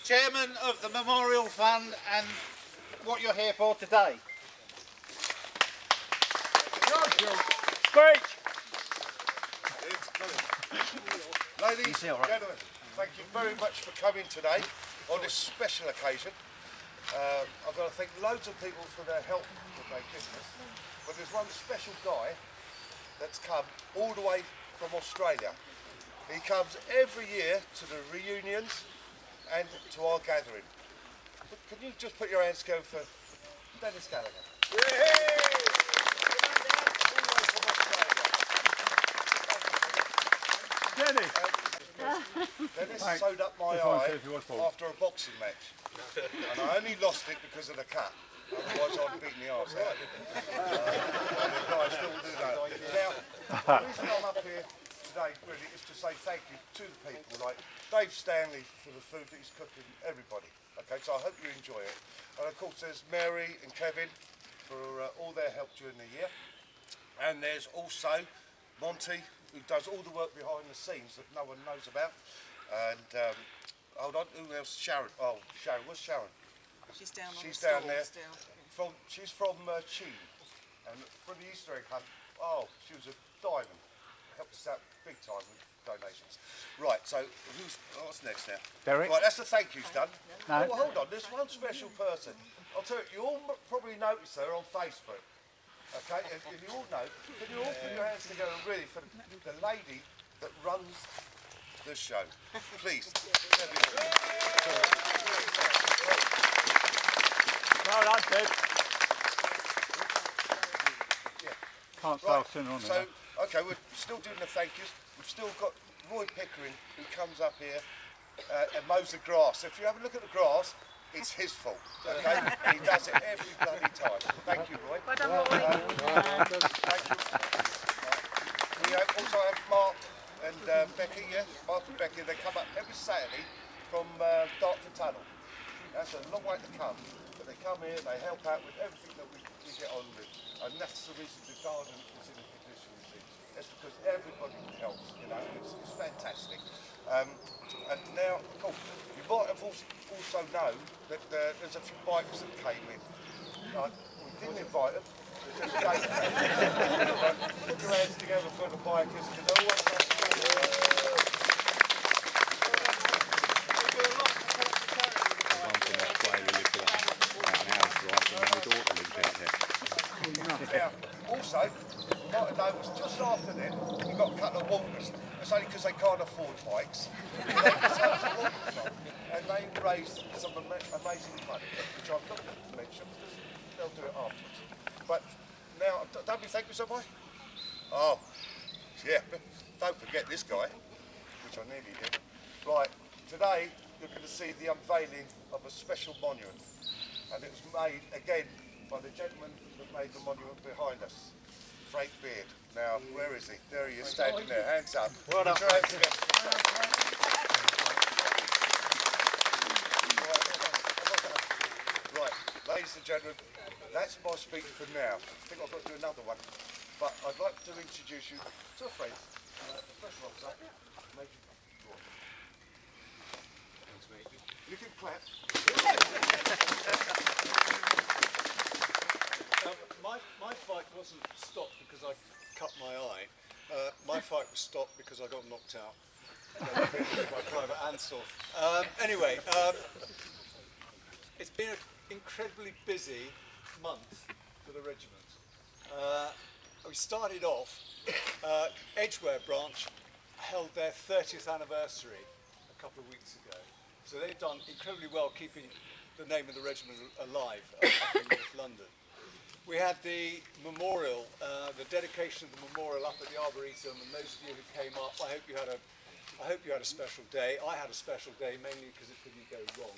chairman of the Memorial Fund and what you're here for today. Great! Ladies and gentlemen, thank you very much for coming today on this special occasion. I've got to thank loads of people for their help with my business, but there's one special guy that's come all the way from Australia. He comes every year to the reunions and to our gathering. But can you just put your hands together for Dennis Gallagher? Dennis! Dennis sewed up my eye after a boxing match, and I only lost it because of the cut. Otherwise, I'd beaten the arse out. And the guy still do that. Now, the reason I'm up here today really is to say thank you to the people like Dave Stanley for the food that he's cooking, everybody. Okay, so I hope you enjoy it. And of course, there's Mary and Kevin for all their help during the year. And there's also Monty, who does all the work behind the scenes that no one knows about. And hold on, who else? Sharon. Oh, Sharon. Where's Sharon? She's down on She's the down store there. still. She's from Chile, and for the Easter egg hunt, she was a diamond. Helped us out big time with donations. Right, so what's next now? Derek? Right, that's the thank yous done. No. Oh, hold on, there's one special person. I'll tell you, you all probably noticed her on Facebook. Okay, if you all know, can you all put your hands together really for the lady that runs the show? Please. Well done, Ted. Can't fail sooner on So, okay, we're still doing the thank yous. We've still got Roy Pickering, who comes up here and mows the grass. If you have a look at the grass, it's his fault, okay? He does it every bloody time. Thank you, Roy. Well done, Roy. Thank you. We also have Mark and Becky, yeah? Mark and Becky, they come up every Saturday from Dartford Tunnel. That's a long way to come, but they come here, they help out with everything that we get on with. And that's the reason the garden is in the condition it is. It's because everybody helps, you know, it's fantastic. And now, cool, you might have also know that there's a few bikes that came in. We didn't invite them, they just came. Put your hands together for the bikers, because they always have Now, also, you might have noticed just after then, we got a couple of walkers. It's only because they can't afford bikes. And they raised some amazing money, which I'm not going to mention because they'll do it afterwards. But now, don't we thank you, boy? Oh, yeah, don't forget this guy, which I nearly did. Right, today you're going to see the unveiling of a special monument. And it was made, again, by the gentleman that made the monument behind us, Frank Beard. Now, where is he? There he is, standing there, hands up. Well done. Right, ladies and gentlemen, that's my speech for now. I think I've got to do another one. But I'd like to introduce you to a friend, a special officer, Major Roy. Thanks, mate. You can clap. My fight wasn't stopped because I cut my eye. My fight was stopped because I got knocked out. My private Ansel. Anyway, it's been an incredibly busy month for the regiment. We started off, Edgware branch held their 30th anniversary a couple of weeks ago. So they've done incredibly well keeping the name of the regiment alive up in North London. We had the memorial, the dedication of the memorial up at the Arboretum, and those of you who came up, I hope you had a special day. I had a special day, mainly because it couldn't go wrong.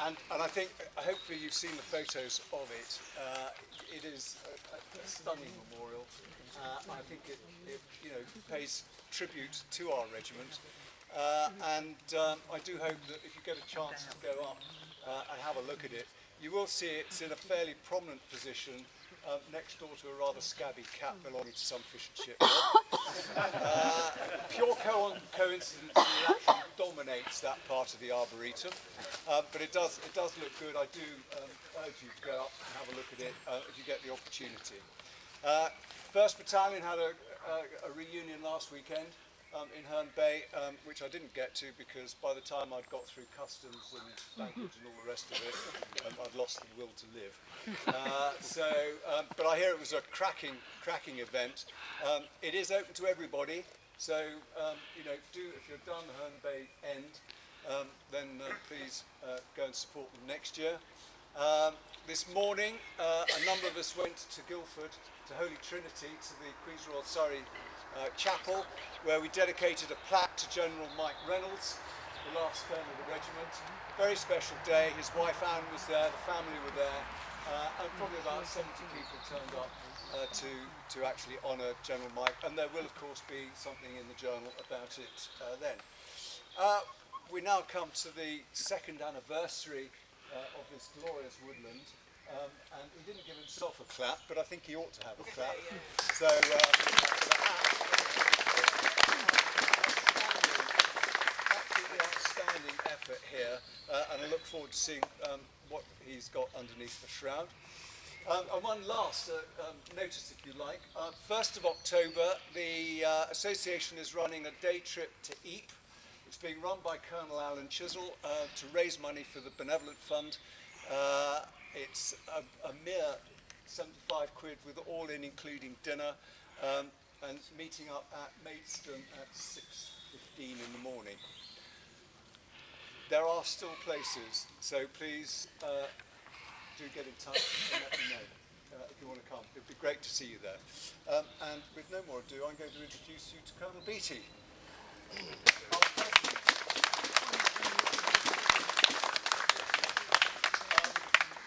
And I think, hopefully you've seen the photos of it. It is a stunning memorial. I think it pays tribute to our regiment. And I do hope that if you get a chance to go up and have a look at it, you will see it's in a fairly prominent position next door to a rather scabby cat belonging to some fish and chip shop. Pure coincidence actually dominates that part of the arboretum, but it does look good. I do urge you to go up and have a look at it if you get the opportunity. 1st Battalion had a reunion last weekend in Herne Bay, which I didn't get to because by the time I'd got through customs and baggage and all the rest of it, I'd lost the will to live. But I hear it was a cracking event. It is open to everybody, so if you're down the Herne Bay end, then please go and support them next year. This morning, a number of us went to Guildford, to Holy Trinity, to the Queen's Royal Surrey Chapel, where we dedicated a plaque to General Mike Reynolds, the last colonel of the regiment. Very special day. His wife Anne was there, the family were there, and probably about 70 people turned up to actually honour General Mike, and there will of course be something in the journal about it then. We now come to the 2nd anniversary of this glorious woodland. And he didn't give himself a clap, but I think he ought to have a clap. So, absolutely outstanding effort here, and I look forward to seeing what he's got underneath the shroud. And one last notice, if you like. 1st of October, the association is running a day trip to Ypres. It's being run by Colonel Alan Chisel to raise money for the Benevolent Fund. It's a mere 75 quid with all in, including dinner, and meeting up at Maidstone at 6:15 in the morning. There are still places, so please do get in touch and let me know if you want to come. It would be great to see you there. And with no more ado, I'm going to introduce you to Colonel Beattie.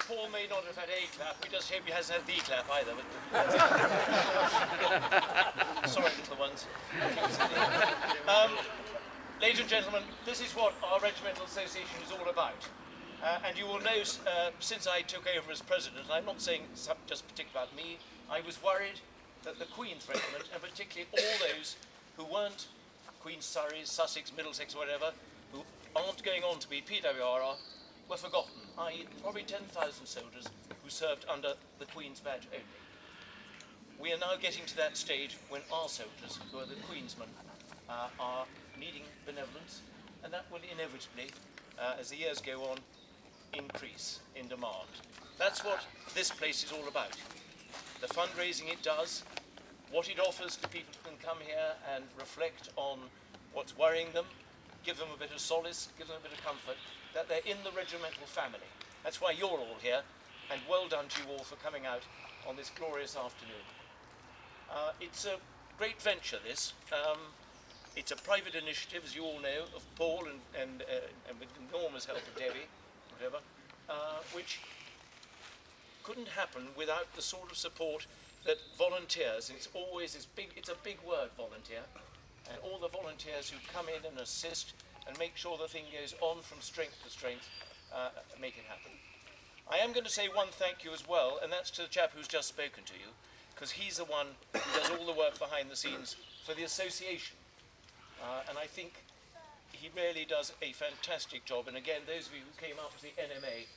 Paul may not have had a clap, we just hope he hasn't had the clap either. But sorry, little ones. Ladies and gentlemen, this is what our Regimental Association is all about. And you will know, since I took over as president, I'm not saying just particular about me, I was worried that the Queen's Regiment, and particularly all those who weren't Queen's Surreys, Sussex, Middlesex, whatever, who aren't going on to be PWRR, were forgotten, i.e. probably 10,000 soldiers who served under the Queen's badge only. We are now getting to that stage when our soldiers, who are the Queensmen, are needing benevolence, and that will inevitably, as the years go on, increase in demand. That's what this place is all about. The fundraising it does, what it offers to people who can come here and reflect on what's worrying them, give them a bit of solace, give them a bit of comfort, that they're in the regimental family. That's why you're all here, and well done to you all for coming out on this glorious afternoon. It's a great venture, this. It's a private initiative, as you all know, of Paul and with enormous help of Debbie, whatever, which couldn't happen without the sort of support that volunteers, and it's always it's a big word, volunteer, and all the volunteers who come in and assist and make sure the thing goes on from strength to strength, make it happen. I am going to say one thank you as well, and that's to the chap who's just spoken to you, because he's the one who does all the work behind the scenes for the association. And I think he really does a fantastic job. And again, those of you who came up to the NMA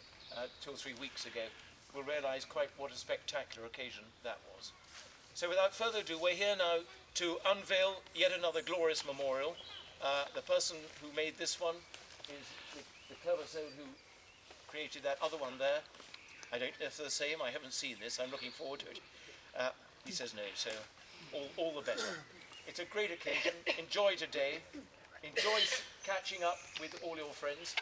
2 or 3 weeks ago will realise quite what a spectacular occasion that was. So without further ado, we're here now to unveil yet another glorious memorial. The person who made this one is the clever soul who created that other one there. I don't know if they're the same, I haven't seen this, I'm looking forward to it. He says no, so all the better. It's a great occasion, enjoy today, enjoy catching up with all your friends.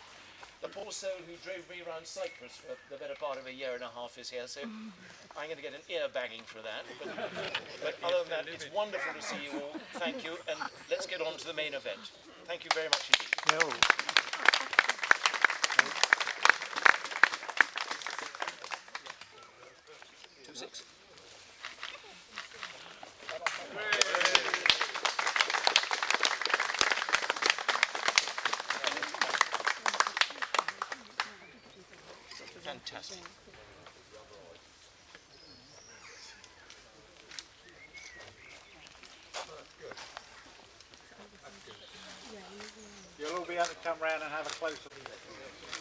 The poor soul who drove me around Cyprus for the better part of a year and a half is here, so I'm going to get an ear banging for that. But other than that, it's wonderful to see you all. Thank you, and let's get on to the main event. Thank you very much indeed. 2-6. Fantastic. Good. have a closer look.